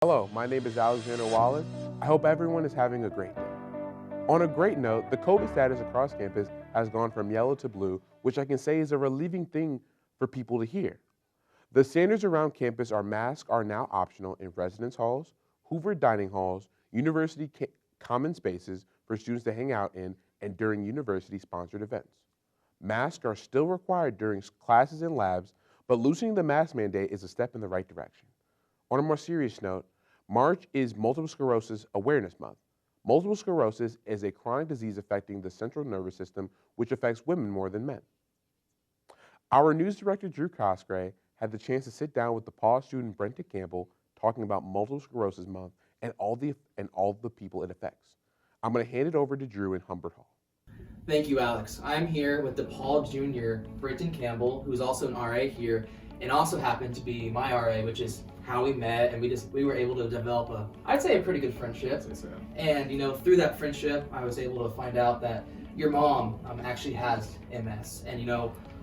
Hello, my name is Alexander Wallace. I hope everyone is having a great day. On a great note, the COVID status across campus has gone from yellow to blue, which I can say is a relieving thing for people to hear. The standards around campus are masks are now optional in residence halls, Hoover dining halls, university common spaces for students to hang out in, and during university-sponsored events. Masks are still required during classes and labs, but loosening the mask mandate is a step in the right direction. On a more serious note, March is Multiple Sclerosis Awareness Month. Multiple sclerosis is a chronic disease affecting the central nervous system, which affects women more than men. Our news director, Drew Cosgray, had the chance to sit down with DePauw student Brenton Campbell talking about Multiple Sclerosis Month and all the people it affects. I'm going to hand it over to Drew in Humbert Hall. Thank you, Alex. I'm here with DePauw Jr. Brenton Campbell, who's also an RA here, and also happened to be my RA, which is how we met, and we were able to develop I'd say a pretty good friendship. I'd say so. And through that friendship, I was able to find out that your mom actually has MS, and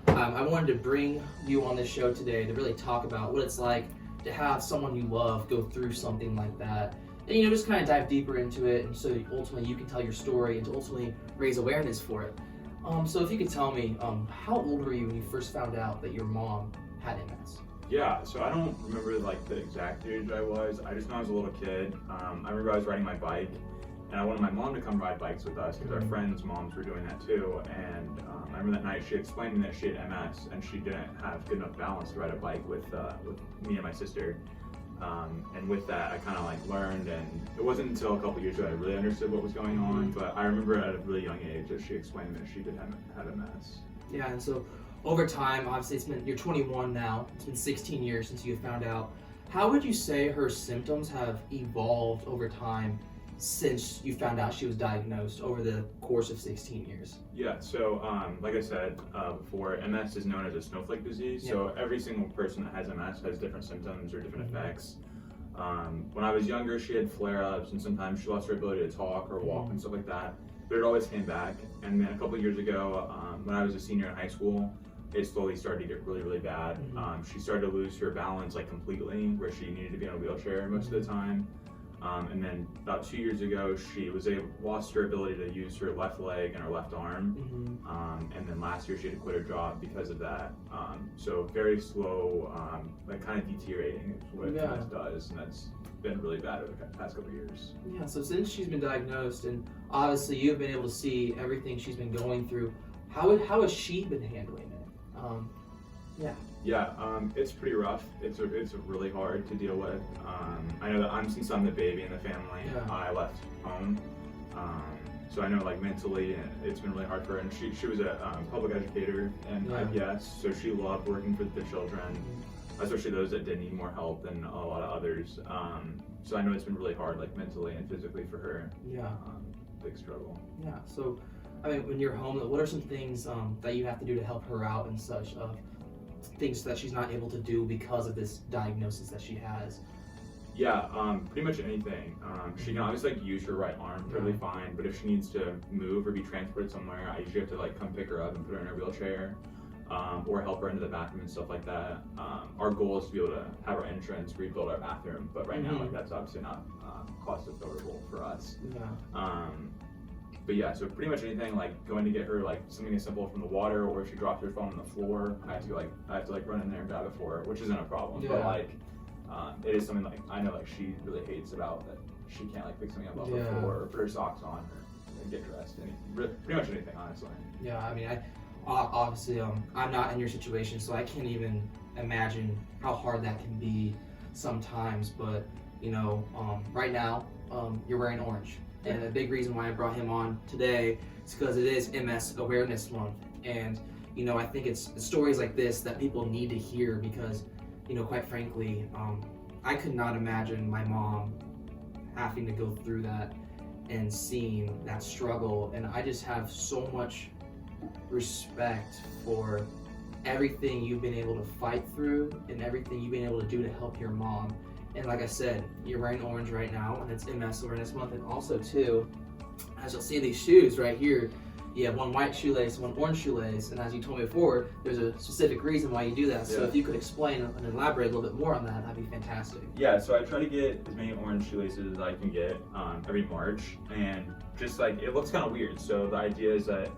I wanted to bring you on this show today to really talk about what it's like to have someone you love go through something like that. And just kind of dive deeper into it, and so ultimately you can tell your story and to ultimately raise awareness for it. So if you could tell me, how old were you when you first found out that your mom had MS? Yeah, so I don't remember the exact age I was. I just know I was a little kid. I remember I was riding my bike, and I wanted my mom to come ride bikes with us because our friends' moms were doing that too. And I remember that night she explained to me that she had MS and she didn't have good enough balance to ride a bike with me and my sister. And with that, I kind of learned, and it wasn't until a couple years ago I really understood what was going on. But I remember at a really young age that she explained that she did have MS. Yeah, and so over time, obviously you're 21 now, it's been 16 years since you found out. How would you say her symptoms have evolved over time since you found out she was diagnosed over the course of 16 years? Yeah, so like I said before, MS is known as a snowflake disease. Yep. So every single person that has MS has different symptoms or different effects. When I was younger, she had flare-ups, and sometimes she lost her ability to talk or walk and stuff like that. But it always came back. And then a couple years ago, when I was a senior in high school, it slowly started to get really, really bad. She started to lose her balance completely, where she needed to be in a wheelchair most of the time. And then about 2 years ago, she lost her ability to use her left leg and her left arm. And then last year, she had to quit her job because of that. So very slow, kind of deteriorating is what MS does, and that's been really bad over the past couple of years. Yeah, so since she's been diagnosed, and obviously you've been able to see everything she's been going through, how has she been handling it? It's pretty rough. It's really hard to deal with. I know that since I'm the baby in the family, I left home. So I know mentally it's been really hard for her. And she was a public educator and IPS, so she loved working for the children, especially those that did need more help than a lot of others. So I know it's been really hard mentally and physically for her. Yeah. Big struggle. Yeah, so when you're home, what are some things that you have to do to help her out and such, things that she's not able to do because of this diagnosis that she has? Yeah, pretty much anything. She can obviously use her right arm totally fine, but if she needs to move or be transported somewhere, I usually have to come pick her up and put her in her wheelchair, or help her into the bathroom and stuff like that. Our goal is to be able to have our insurance rebuild our bathroom, but right now that's obviously not cost affordable for us. But yeah, so pretty much anything going to get her something as simple from the water, or if she drops her phone on the floor, I have to run in there and grab it for her, which isn't a problem. But it is something I know she really hates about that she can't pick something up off the floor or put her socks on or get dressed. Pretty much anything, honestly. Yeah, obviously I'm not in your situation, so I can't even imagine how hard that can be sometimes. But right now you're wearing orange. And a big reason why I brought him on today is because it is MS Awareness Month. And, I think it's stories like this that people need to hear because, quite frankly, I could not imagine my mom having to go through that and seeing that struggle. And I just have so much respect for everything you've been able to fight through and everything you've been able to do to help your mom. And like I said, you're wearing orange right now, and it's MS Awareness Month. And also, too, as you'll see these shoes right here, you have one white shoelace, one orange shoelace, and as you told me before, there's a specific reason why you do that. So Yeah. if you could explain and elaborate a little bit more on that, that'd be fantastic. Yeah, so I try to get as many orange shoelaces as I can get every March, and just like it looks kind of weird. So the idea is that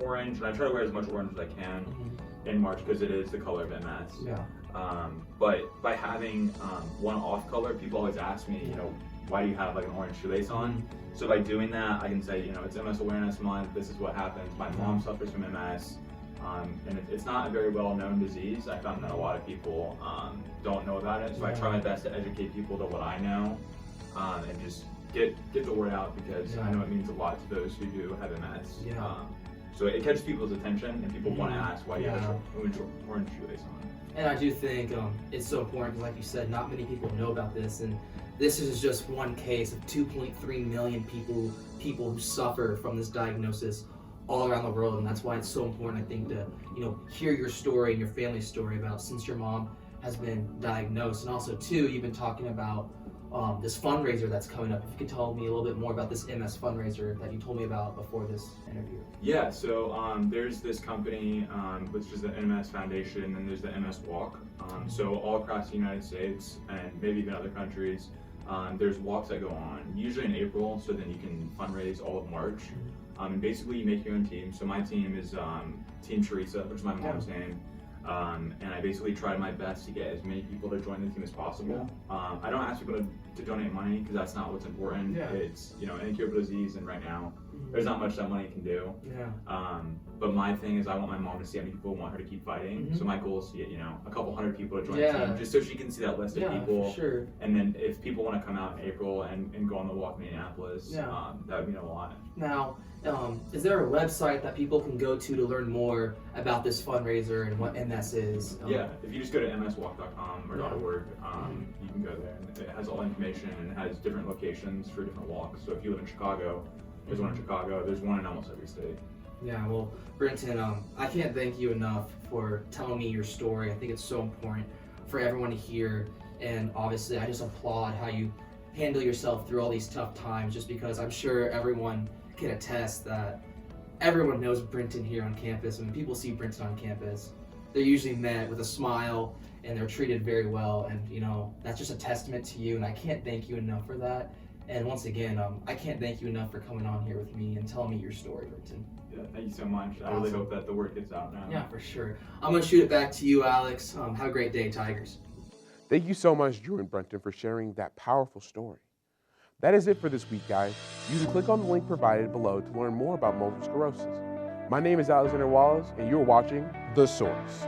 orange, and I try to wear as much orange as I can in March because it is the color of MS. Yeah. But by having one off color, people always ask me, why do you have like an orange shoelace on? So by doing that, I can say, it's MS Awareness Month. This is what happens. My mom suffers from MS. And it's not a very well-known disease. I found that a lot of people don't know about it, so I try my best to educate people to what I know, and just get the word out, because I know it means a lot to those who do have MS. So it catches people's attention, and people want to ask, why do you have an orange shoelace on? And I do think it's so important because, like you said, not many people know about this, and this is just one case of 2.3 million people who suffer from this diagnosis all around the world, and that's why it's so important, I think, to hear your story and your family's story about since your mom has been diagnosed, and also too, you've been talking about this fundraiser that's coming up. If you could tell me a little bit more about this MS fundraiser that you told me about before this interview. Yeah, so there's this company, which is the MS Foundation, and there's the MS Walk. So all across the United States and maybe even other countries, there's walks that go on, usually in April, so then you can fundraise all of March. And basically you make your own team. So my team is Team Teresa, which is my mom's name. And I basically try my best to get as many people to join the team as possible. I don't ask people to donate money because that's not what's important. It's an incurable disease, and right now there's not much that money can do. But my thing is I want my mom to see how many people want her to keep fighting. So my goal is to get a couple hundred people to join the team, just so she can see that list of people. For sure. And then if people want to come out in April and go on the walk in Minneapolis, that would mean a lot. Now, is there a website that people can go to learn more about this fundraiser and what MS is? Yeah, if you just go to mswalk.com or .org, you can go there, and it has all information, and it has different locations for different walks. So if you live in Chicago, there's one in Chicago, there's one in almost every state. Yeah, well, Brenton, I can't thank you enough for telling me your story. I think it's so important for everyone to hear, and obviously I just applaud how you handle yourself through all these tough times, just because I'm sure everyone can attest that everyone knows Brenton here on campus. When people see Brenton on campus, they're usually met with a smile and they're treated very well, and that's just a testament to you, and I can't thank you enough for that. And once again, I can't thank you enough for coming on here with me and telling me your story, Brenton. Yeah, thank you so much. I really hope that the word gets out now. Yeah, for sure. I'm going to shoot it back to you, Alex. Have a great day, Tigers. Thank you so much, Drew and Brenton, for sharing that powerful story. That is it for this week, guys. You can click on the link provided below to learn more about multiple sclerosis. My name is Alexander Wallace, and you're watching The Source.